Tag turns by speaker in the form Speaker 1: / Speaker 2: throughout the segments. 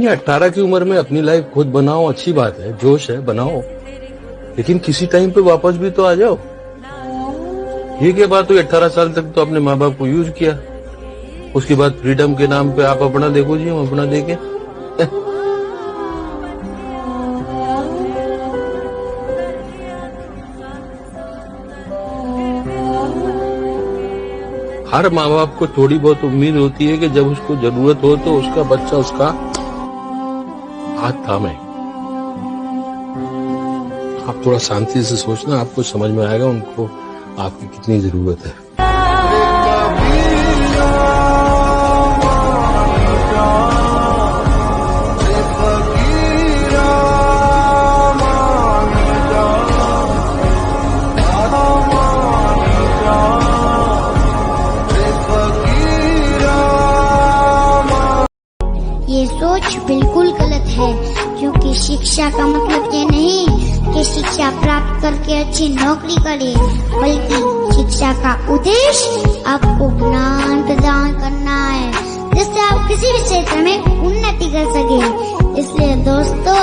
Speaker 1: ये 18 की उम्र में अपनी लाइफ खुद बनाओ, अच्छी बात है, जोश है, बनाओ, लेकिन किसी टाइम पे वापस भी तो आ जाओ। ये क्या बात हुई, 18 साल तक तो अपने माँ बाप को यूज किया, उसके बाद फ्रीडम के नाम पे आप अपना देखो जी, हम अपना देखें। हर माँ बाप को थोड़ी बहुत उम्मीद होती है कि जब उसको जरूरत हो तो उसका बच्चा उसका हाथ थामे। आप थोड़ा शांति से सोचना, आपको समझ में आएगा उनको आपकी कितनी जरूरत है।
Speaker 2: ये सोच बिल्कुल गलत है, क्योंकि शिक्षा का मतलब ये नहीं कि शिक्षा प्राप्त करके अच्छी नौकरी करे, बल्कि शिक्षा का उद्देश्य आपको ज्ञान प्रदान करना है, जिससे आप किसी भी क्षेत्र में उन्नति कर सके। इसलिए दोस्तों,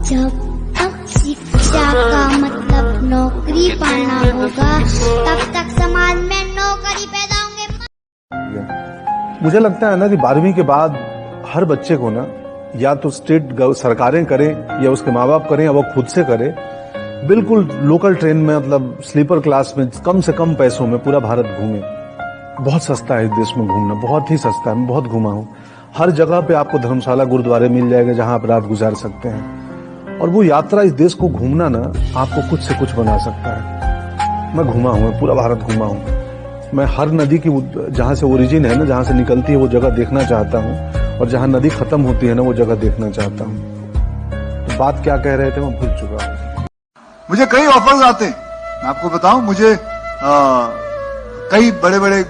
Speaker 2: जब तक शिक्षा का मतलब नौकरी पाना होगा, तब तक समाज में नौकरी पैदा होंगे।
Speaker 3: मुझे लगता है ना कि 12वीं के बाद हर बच्चे को ना, या तो स्टेट सरकारें करें या उसके माँ बाप करें या वो खुद से करे, बिल्कुल लोकल ट्रेन में, मतलब स्लीपर क्लास में कम से कम पैसों में पूरा भारत घूमे। बहुत सस्ता है इस देश में घूमना, बहुत ही सस्ता है। मैं बहुत घूमा हूँ। हर जगह पे आपको धर्मशाला, गुरुद्वारे मिल जाएगा जहां आप रात गुजार सकते हैं। और वो यात्रा, इस देश को घूमना ना, आपको कुछ से कुछ बना सकता है। मैं घूमा हूँ, पूरा भारत घूमा हूँ। मैं हर नदी की जहां से ओरिजिन है ना, जहां से निकलती है, वो जगह देखना चाहता हूँ, और जहां नदी खत्म होती है ना, वो जगह देखना चाहता हूँ। तो बात क्या कह रहे थे मैं भूल चुका हूँ।
Speaker 4: मुझे कई ऑफर्स आते हैं, मैं आपको बताऊं, मुझे कई बड़े बड़े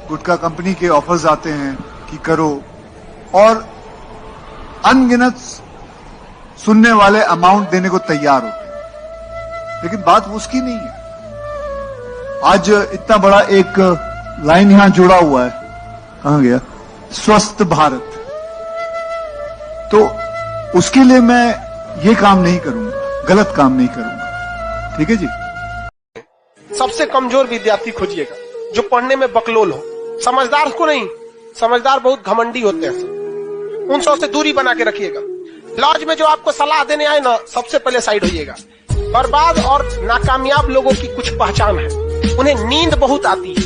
Speaker 4: गुटखा कंपनी के ऑफर्स आते हैं कि करो, और अनगिनत सुनने वाले अमाउंट देने को तैयार होते हैं, लेकिन बात उसकी नहीं है। आज इतना बड़ा एक लाइन यहां जुड़ा हुआ है, कहां गया, स्वस्थ भारत, तो उसके लिए मैं ये काम नहीं करूंगा, गलत काम नहीं करूंगा। ठीक है जी।
Speaker 5: सबसे कमजोर विद्यार्थी खोजिएगा, जो पढ़ने में बकलोल हो, समझदार को नहीं। समझदार बहुत घमंडी होते हैं, उन सब से दूरी बना के रखिएगा। लॉज में जो आपको सलाह देने आए ना, सबसे पहले साइड होइएगा। बर्बाद और नाकामयाब लोगों की कुछ पहचान है, उन्हें नींद बहुत आती है,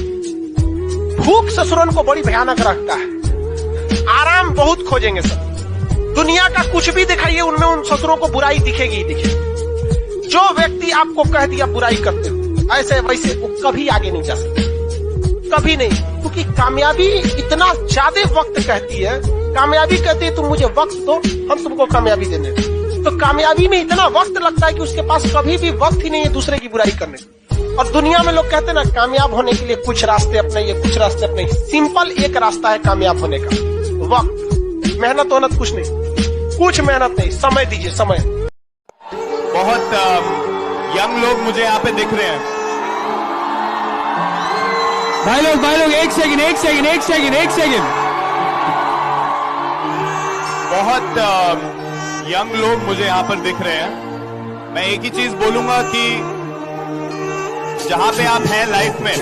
Speaker 5: भूख ससुरन को बड़ी भयानक रखता है, आराम बहुत खोजेंगे सब। दुनिया का कुछ भी दिखाइए, उनमें उन ससुरों को बुराई दिखेगी ही दिखेगी। जो व्यक्ति आपको कह दिया बुराई करते हो, ऐसे वैसे वो कभी आगे नहीं जा सकते, कभी नहीं। क्योंकि कामयाबी इतना ज्यादा वक्त कहती है, कामयाबी कहती है तुम मुझे वक्त दो, हम तुमको कामयाबी देने। तो कामयाबी में इतना वक्त लगता है कि उसके पास कभी भी वक्त ही नहीं है दूसरे की बुराई करने का। और दुनिया में लोग कहते हैं ना, कामयाब होने के लिए कुछ रास्ते अपनाइए, कुछ रास्ते अपनाइए। सिंपल एक रास्ता है कामयाब होने का, वक्त। मेहनत वहनत कुछ नहीं, कुछ मेहनत नहीं, समय दीजिए, समय।
Speaker 6: बहुत यंग लोग मुझे यहाँ पे दिख रहे हैं। भाई लोग एक सेकंड। बहुत यंग लोग मुझे यहाँ पर दिख रहे हैं। मैं एक ही चीज बोलूंगा कि जहां पे आप हैं लाइफ में,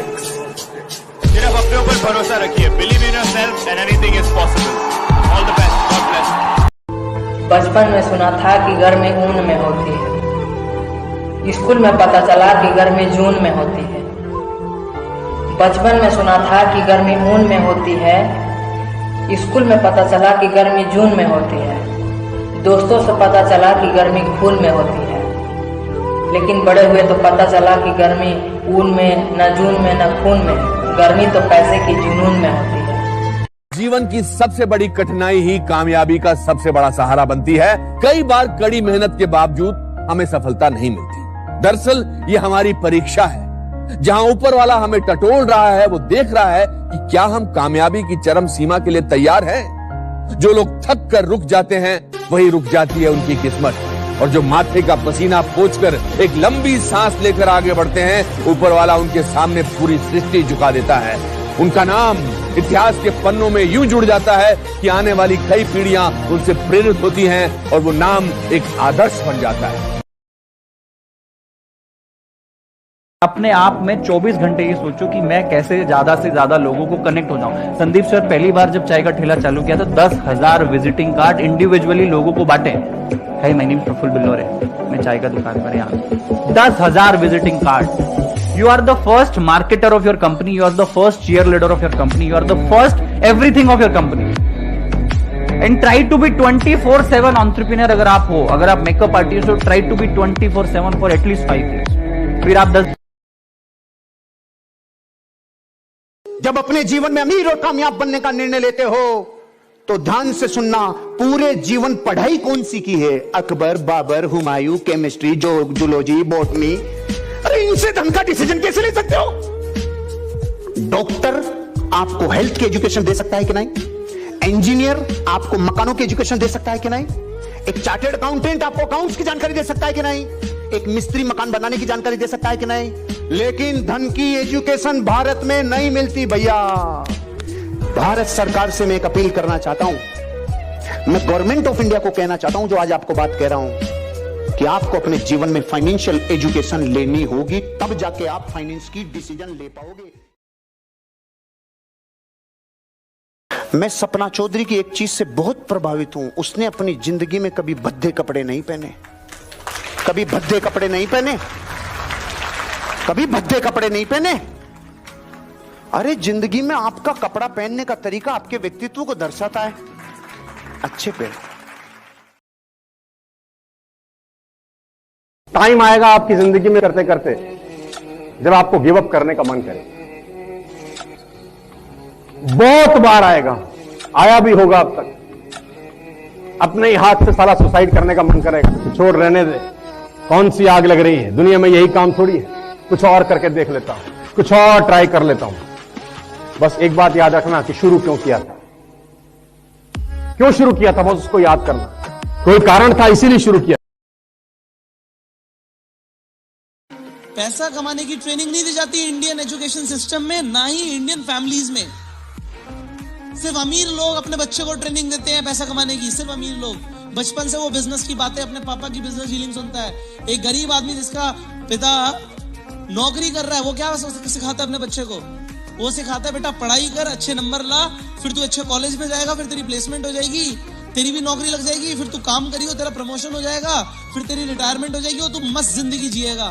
Speaker 6: सिर्फ अपने ऊपर भरोसा रखिए। Believe in yourself and anything is possible. All the best, God bless.
Speaker 7: बचपन में सुना था कि गर्मी ऊन में होती है, स्कूल में पता चला कि गर्मी जून में होती है। बचपन में सुना था कि गर्मी ऊन में होती है, स्कूल में पता चला कि गर्मी जून में होती है। दोस्तों से पता चला कि गर्मी खून में होती है, लेकिन बड़े हुए तो पता चला कि गर्मी ऊन में, न जून में, न खून में, गर्मी तो पैसे की जुनून में होती है।
Speaker 8: जीवन की सबसे बड़ी कठिनाई ही कामयाबी का सबसे बड़ा सहारा बनती है। कई बार कड़ी मेहनत के बावजूद हमें सफलता नहीं मिलती। दरअसल ये हमारी परीक्षा है, जहां ऊपर वाला हमें टटोल रहा है, वो देख रहा है कि क्या हम कामयाबी की चरम सीमा के लिए तैयार हैं। जो लोग थक कर रुक जाते हैं, वही रुक जाती है उनकी किस्मत। और जो माथे का पसीना पोंछकर एक लंबी सांस लेकर आगे बढ़ते हैं, ऊपर वाला उनके सामने पूरी सृष्टि झुका देता है। उनका नाम इतिहास के पन्नों में यूं जुड़ जाता है कि आने वाली कई पीढ़ियां उनसे प्रेरित होती हैं और वो नाम एक आदर्श बन जाता है।
Speaker 9: अपने आप में 24 घंटे ये सोचो कि मैं कैसे ज्यादा से ज्यादा लोगों को कनेक्ट हो जाऊं। संदीप सर पहली बार जब चाय का ठेला चालू किया तो 10,000 विजिटिंग कार्ड इंडिविजुअली लोगों को बांटे। है माय नेम प्रफुल्ल बिल्लोरे, मैं चाय का दुकान पर यहाँ 10,000 visiting card. You are the first marketer of your company, you are the first cheerleader of your company, you are the first everything of your company. And try to be 24/7 entrepreneur. अगर आप हो, अगर आप makeup artist हो, try to be 24/7 for at least 5 years। फिर आप 10
Speaker 10: जब अपने जीवन में अमीर और कामयाब बनने का निर्णय लेते हो तो ध्यान से सुनना, पूरे जीवन पढ़ाई कौन सी की है? Akbar, Babar, Humayun, chemistry, zoology, botany. अरे इनसे ढंग का डिसीजन कैसे ले सकते हो? डॉक्टर आपको हेल्थ की एजुकेशन दे सकता है कि नहीं? इंजीनियर आपको मकानों की एजुकेशन दे सकता है कि नहीं? एक चार्टर्ड अकाउंटेंट आपको अकाउंट्स की जानकारी दे सकता है कि नहीं? एक मिस्त्री मकान बनाने की जानकारी दे सकता है कि नहीं? लेकिन धन की एजुकेशन भारत में नहीं मिलती भैया। भारत सरकार से मैं एक अपील करना चाहता हूं, मैं गवर्नमेंट ऑफ इंडिया को कहना चाहता हूं, जो आज आपको बात कह रहा हूं, कि आपको अपने जीवन में फाइनेंशियल एजुकेशन लेनी होगी, तब जाके आप फाइनेंस की डिसीजन ले पाओगे। मैं सपना चौधरी की एक चीज से बहुत प्रभावित हूं, उसने अपनी जिंदगी में कभी भद्दे कपड़े नहीं पहने, कभी भद्दे कपड़े नहीं पहने, कभी भद्दे कपड़े नहीं पहने। अरे जिंदगी में आपका कपड़ा पहनने का तरीका आपके व्यक्तित्व को दर्शाता है। अच्छे पे
Speaker 11: टाइम आएगा आपकी जिंदगी में करते करते जब आपको गिव अप करने का मन करे। बहुत बार आएगा, आया भी होगा अब तक। अपने ही हाथ से सारा सुसाइड करने का मन करेगा, तो छोड़ रहने दे, कौन सी आग लग रही है, दुनिया में यही काम थोड़ी है, कुछ और करके देख लेता हूं, कुछ और ट्राई कर लेता हूं। बस एक बात याद रखना कि शुरू क्यों किया था, क्यों शुरू किया था, बस उसको याद करना। कोई कारण था, इसीलिए शुरू किया।
Speaker 12: पैसा कमाने की ट्रेनिंग नहीं दी जाती इंडियन एजुकेशन सिस्टम में, ना ही इंडियन फैमिलीज में। सिर्फ अमीर लोग अपने बच्चे को ट्रेनिंग देते हैं पैसा कमाने की, सिर्फ अमीर लोग। बचपन से वो बिजनेस की बातें, अपने पापा की बिजनेस डीलिंग सुनता है। एक गरीब आदमी जिसका पिता नौकरी कर रहा है, वो क्या सिखाता है अपने बच्चे को? वो सिखाता है बेटा पढ़ाई कर, अच्छे नंबर ला, फिर तू अच्छे कॉलेज में जाएगा, फिर तेरी प्लेसमेंट हो जाएगी, तेरी भी नौकरी लग जाएगी, फिर तू काम करियो, तेरा प्रमोशन हो जाएगा, फिर तेरी रिटायरमेंट हो जाएगी और तू मस्त जिंदगी जिएगा।